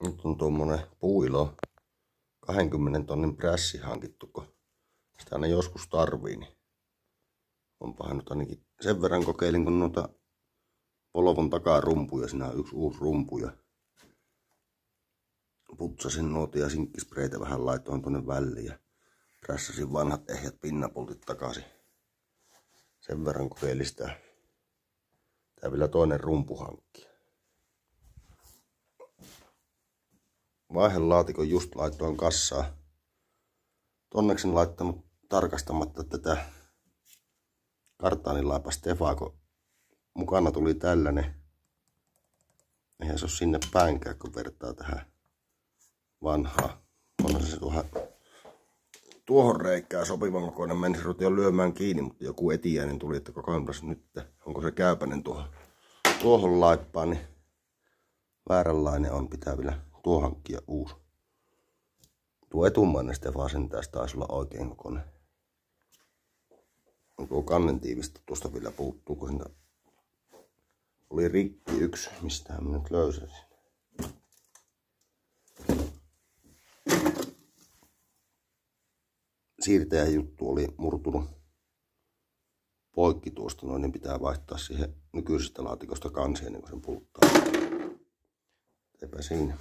Nyt on tuommoinen puuilo 20 tonnin prässi hankittu, kun sitä aina joskus tarvii, niin onpahan nyt ainakin sen verran kokeilin, kun noita Volvon takarumpuja, siinä on yksi uusi rumpu ja putsasin noita ja sinkkispreitä vähän laitoin tuonne väliin ja prässäsin vanhat ehjät pinnapultit takaisin. Sen verran kokeilin sitä. Tää vielä toinen rumpu hankkia. Vaihelaatikon just laittoin kassaa. Tonneksi en laittanut tarkastamatta tätä kartaanilaapa Stefaa, kun mukana tuli tällainen. Eihän se ole sinne päinkään, kun vertaa tähän vanhaan. Onhan se tuohon reikään sopivan kokoinen. Mennessä rutin jo lyömään kiinni, mutta joku etiäinen tuli, että kokoonpas nyt, onko se käypäinen tuohon laippaan, niin vääränlainen on. Pitää vielä tuo hankkia uusi. Tuo etumainen Stefa sentään taisi olla oikein kokoinen. Tuo kannen tiivistä tuosta vielä puuttuu, kun siinä oli rikki yksi, mistähän mä nyt löysäsin. Siirtäjän juttu oli murtunut poikki tuosta noin, niin pitää vaihtaa siihen nykyisestä laatikosta kansi ennen kuin sen pulttaa. Eipä siinä.